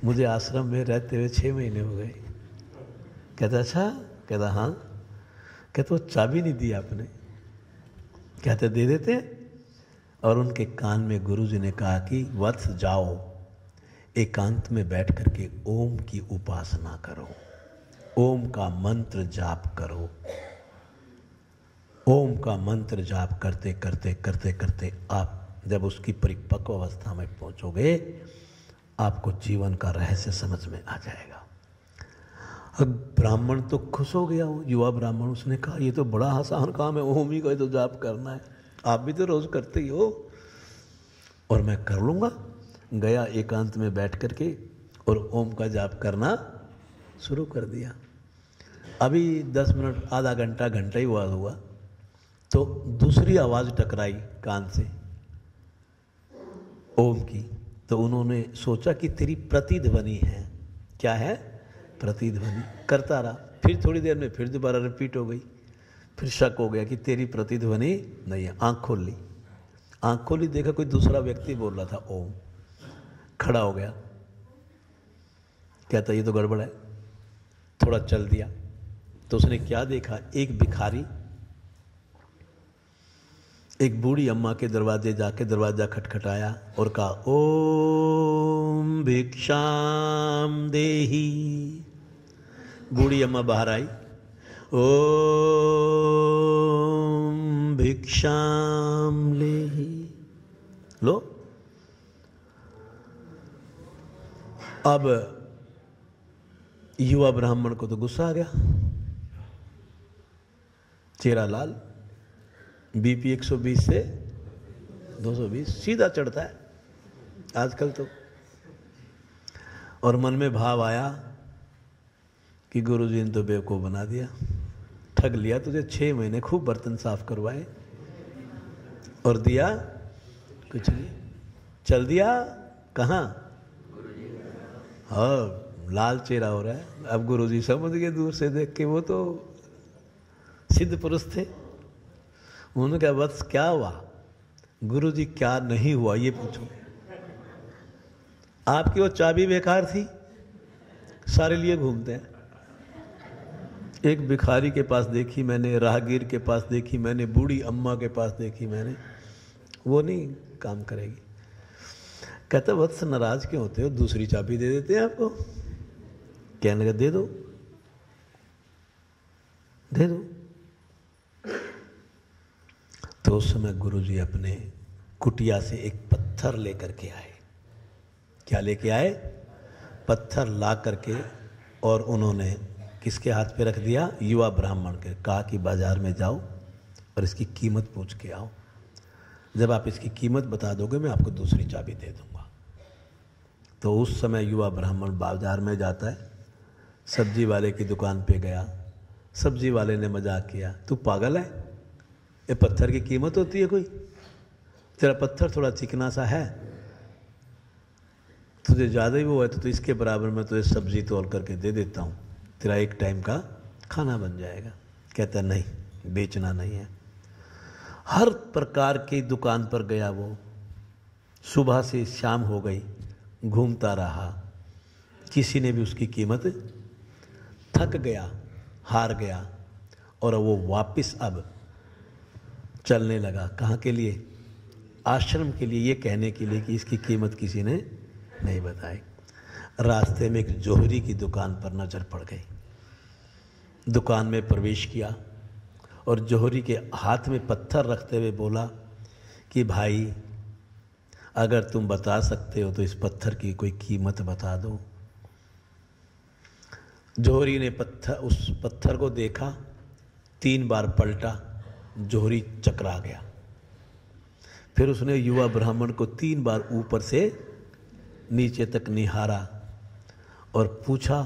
मुझे आश्रम में रहते हुए 6 महीने हो गए। कहता अच्छा? कहता हाँ। कहता वो चाबी नहीं दी आपने। कहते दे देते। और उनके कान में गुरुजी ने कहा कि वत्स जाओ, एकांत में बैठ करके ओम की उपासना करो, ओम का मंत्र जाप करो। ओम का मंत्र जाप करते करते करते करते आप जब उसकी परिपक्व अवस्था में पहुंचोगे, आपको जीवन का रहस्य समझ में आ जाएगा। अब ब्राह्मण तो खुश हो गया, युवा ब्राह्मण, उसने कहा ये तो बड़ा आसान काम है, ओम ही का तो जाप करना है, आप भी तो रोज करते ही हो और मैं कर लूँगा। गया एकांत में बैठ करके और ओम का जाप करना शुरू कर दिया। अभी 10 मिनट, आधा घंटा, घंटा ही हुआ तो दूसरी आवाज़ टकराई कान से ओम की। तो उन्होंने सोचा कि तेरी प्रतिध्वनि है। क्या है? प्रतिध्वनि। करता रहा, फिर थोड़ी देर में फिर दोबारा रिपीट हो गई। फिर शक हो गया कि तेरी प्रतिध्वनि नहीं है। आँख खोल ली, आँख खोली, देखा कोई दूसरा व्यक्ति बोल रहा था ओम। खड़ा हो गया, कहता ये तो गड़बड़ है। थोड़ा चल दिया तो उसने क्या देखा, एक भिखारी एक बूढ़ी अम्मा के दरवाजे जाके दरवाजा खटखटाया और कहा ओम भिक्षाम देही। बूढ़ी अम्मा बाहर आई, ओम भिक्षाम लेही। लो, अब युवा ब्राह्मण को तो गुस्सा आ गया, चेहरा लाल, बीपी 120 से 220 सीधा चढ़ता है आजकल तो। और मन में भाव आया कि गुरुजी ने तो बेवकूफ बना दिया, ठग लिया तुझे। 6 महीने खूब बर्तन साफ करवाए और दिया कुछ नहीं। चल दिया कहाँ? हाँ, लाल चेहरा हो रहा है। अब गुरुजी समझ गए दूर से देख के, वो तो सिद्ध पुरुष थे। उन्होंने कहा वत्स क्या हुआ? गुरुजी क्या नहीं हुआ ये पूछो। आपकी वो चाबी बेकार थी, सारे लिए घूमते हैं। एक भिखारी के पास देखी मैंने, राहगीर के पास देखी मैंने, बूढ़ी अम्मा के पास देखी मैंने, वो नहीं काम करेगी। कहता वत्स नाराज क्यों होते हो, दूसरी चाबी दे देते हैं आपको। कहने लगा दे दो, दे दो। तो उस समय गुरुजी अपने कुटिया से एक पत्थर लेकर के आए। क्या लेके आए? पत्थर ला करके, और उन्होंने किसके हाथ पे रख दिया? युवा ब्राह्मण के। कहा कि बाजार में जाओ और इसकी कीमत पूछ के आओ। जब आप इसकी कीमत बता दोगे मैं आपको दूसरी चाबी दे दूंगा। तो उस समय युवा ब्राह्मण बाजार में जाता है, सब्जी वाले की दुकान पे गया। सब्जी वाले ने मजाक किया, तू पागल है, ये पत्थर की कीमत होती है कोई? तेरा पत्थर थोड़ा चिकना सा है, तुझे ज़्यादा ही वो है तो इसके बराबर में तुझे सब्जी तोल करके दे देता हूँ, तेरा एक टाइम का खाना बन जाएगा। कहता नहीं, बेचना नहीं है। हर प्रकार की दुकान पर गया वो, सुबह से शाम हो गई, घूमता रहा, किसी ने भी उसकी कीमत, थक गया, हार गया और वो वापस अब चलने लगा। कहाँ के लिए? आश्रम के लिए, ये कहने के लिए कि इसकी कीमत किसी ने नहीं बताई। रास्ते में एक जोहरी की दुकान पर नज़र पड़ गई। दुकान में प्रवेश किया और जोहरी के हाथ में पत्थर रखते हुए बोला कि भाई अगर तुम बता सकते हो तो इस पत्थर की कोई कीमत बता दो। जोहरी ने उस पत्थर को देखा, 3 बार पलटा, जोहरी चकरा गया। फिर उसने युवा ब्राह्मण को 3 बार ऊपर से नीचे तक निहारा और पूछा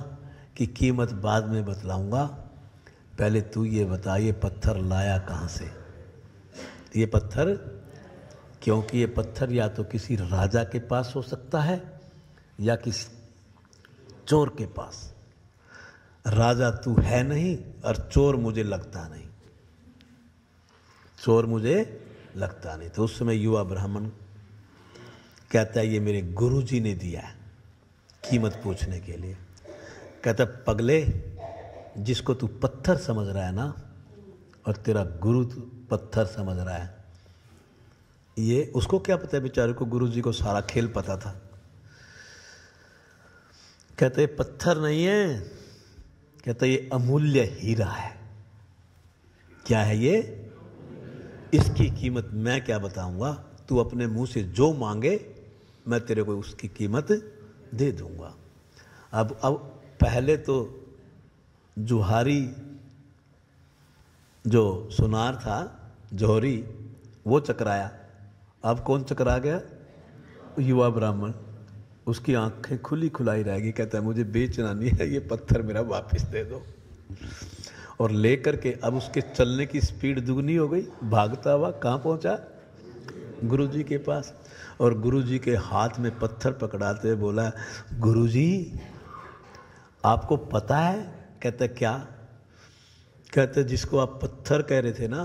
कि कीमत बाद में बतलाऊंगा, पहले तू ये बता ये पत्थर लाया कहाँ से। ये पत्थर, क्योंकि ये पत्थर या तो किसी राजा के पास हो सकता है या किसी चोर के पास। राजा तू है नहीं और चोर मुझे लगता नहीं, चोर मुझे लगता नहीं। तो उस समय युवा ब्राह्मण कहता है ये मेरे गुरुजी ने दिया है कीमत पूछने के लिए। कहता पगले, जिसको तू पत्थर समझ रहा है ना, और तेरा गुरु तू पत्थर समझ रहा है, ये उसको क्या पता है बेचारे को, गुरुजी को सारा खेल पता था। कहते पत्थर नहीं है, कहता ये अमूल्य हीरा है। क्या है ये? इसकी कीमत मैं क्या बताऊंगा, तू अपने मुंह से जो मांगे मैं तेरे को उसकी कीमत दे दूंगा। अब पहले तो जुहारी जो सुनार था, जौहरी, वो चकराया। अब कौन चकरा गया? युवा ब्राह्मण। उसकी आंखें खुली खुलाई रहेगी, कहता है मुझे बेचना नहीं है, ये पत्थर मेरा वापस दे दो। और लेकर के अब उसके चलने की स्पीड दुगनी हो गई, भागता हुआ कहाँ पहुंचा? गुरुजी के पास। और गुरुजी के हाथ में पत्थर पकड़ाते हुए बोला, गुरुजी आपको पता है? कहते क्या? कहते जिसको आप पत्थर कह रहे थे ना,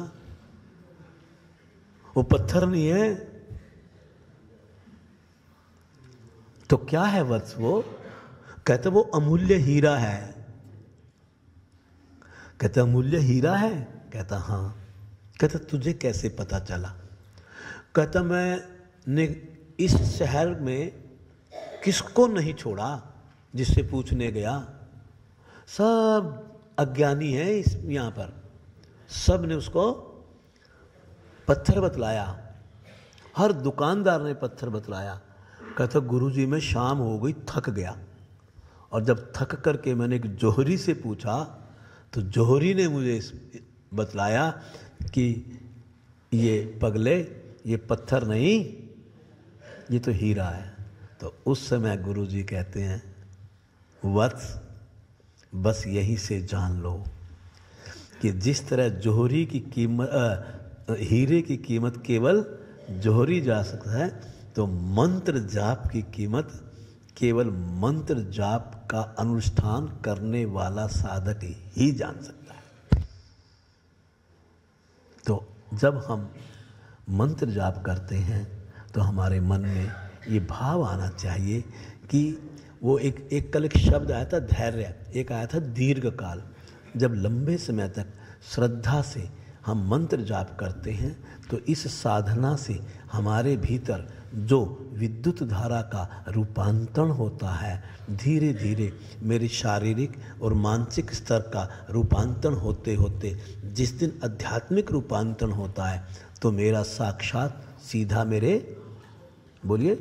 वो पत्थर नहीं है। तो क्या है वत्स वो? कहते वो अमूल्य हीरा है। कहते अमूल्य हीरा है? कहता हाँ। कहता तुझे कैसे पता चला? कहता मैंने इस शहर में किसको नहीं छोड़ा जिससे पूछने गया, सब अज्ञानी है इस यहाँ पर, सब ने उसको पत्थर बतलाया, हर दुकानदार ने पत्थर बतलाया। कहता गुरुजी मैं शाम हो गई, थक गया, और जब थक करके मैंने एक जौहरी से पूछा तो जौहरी ने मुझे बतलाया कि ये पगले, ये पत्थर नहीं, ये तो हीरा है। तो उस समय गुरुजी कहते हैं वत्स बस यहीं से जान लो कि जिस तरह जौहरी की कीमत, हीरे की कीमत केवल जौहरी जा सकता है, तो मंत्र जाप की कीमत केवल मंत्र जाप का अनुष्ठान करने वाला साधक ही जान सकता है। तो जब हम मंत्र जाप करते हैं तो हमारे मन में ये भाव आना चाहिए कि वो एक कल एक शब्द आया था धैर्य, एक आया था दीर्घ काल। जब लंबे समय तक श्रद्धा से हम मंत्र जाप करते हैं तो इस साधना से हमारे भीतर जो विद्युत धारा का रूपांतरण होता है, धीरे धीरे मेरे शारीरिक और मानसिक स्तर का रूपांतरण होते होते जिस दिन आध्यात्मिक रूपांतरण होता है तो मेरा साक्षात सीधा मेरे, बोलिए,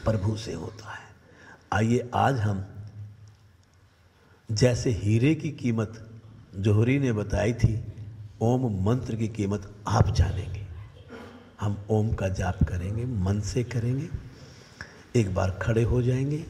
प्रभु से होता है। आइए आज हम जैसे हीरे की कीमत जौहरी ने बताई थी, ओम मंत्र की कीमत आप जानेंगे। हम ओम का जाप करेंगे, मन से करेंगे। एक बार खड़े हो जाएंगे।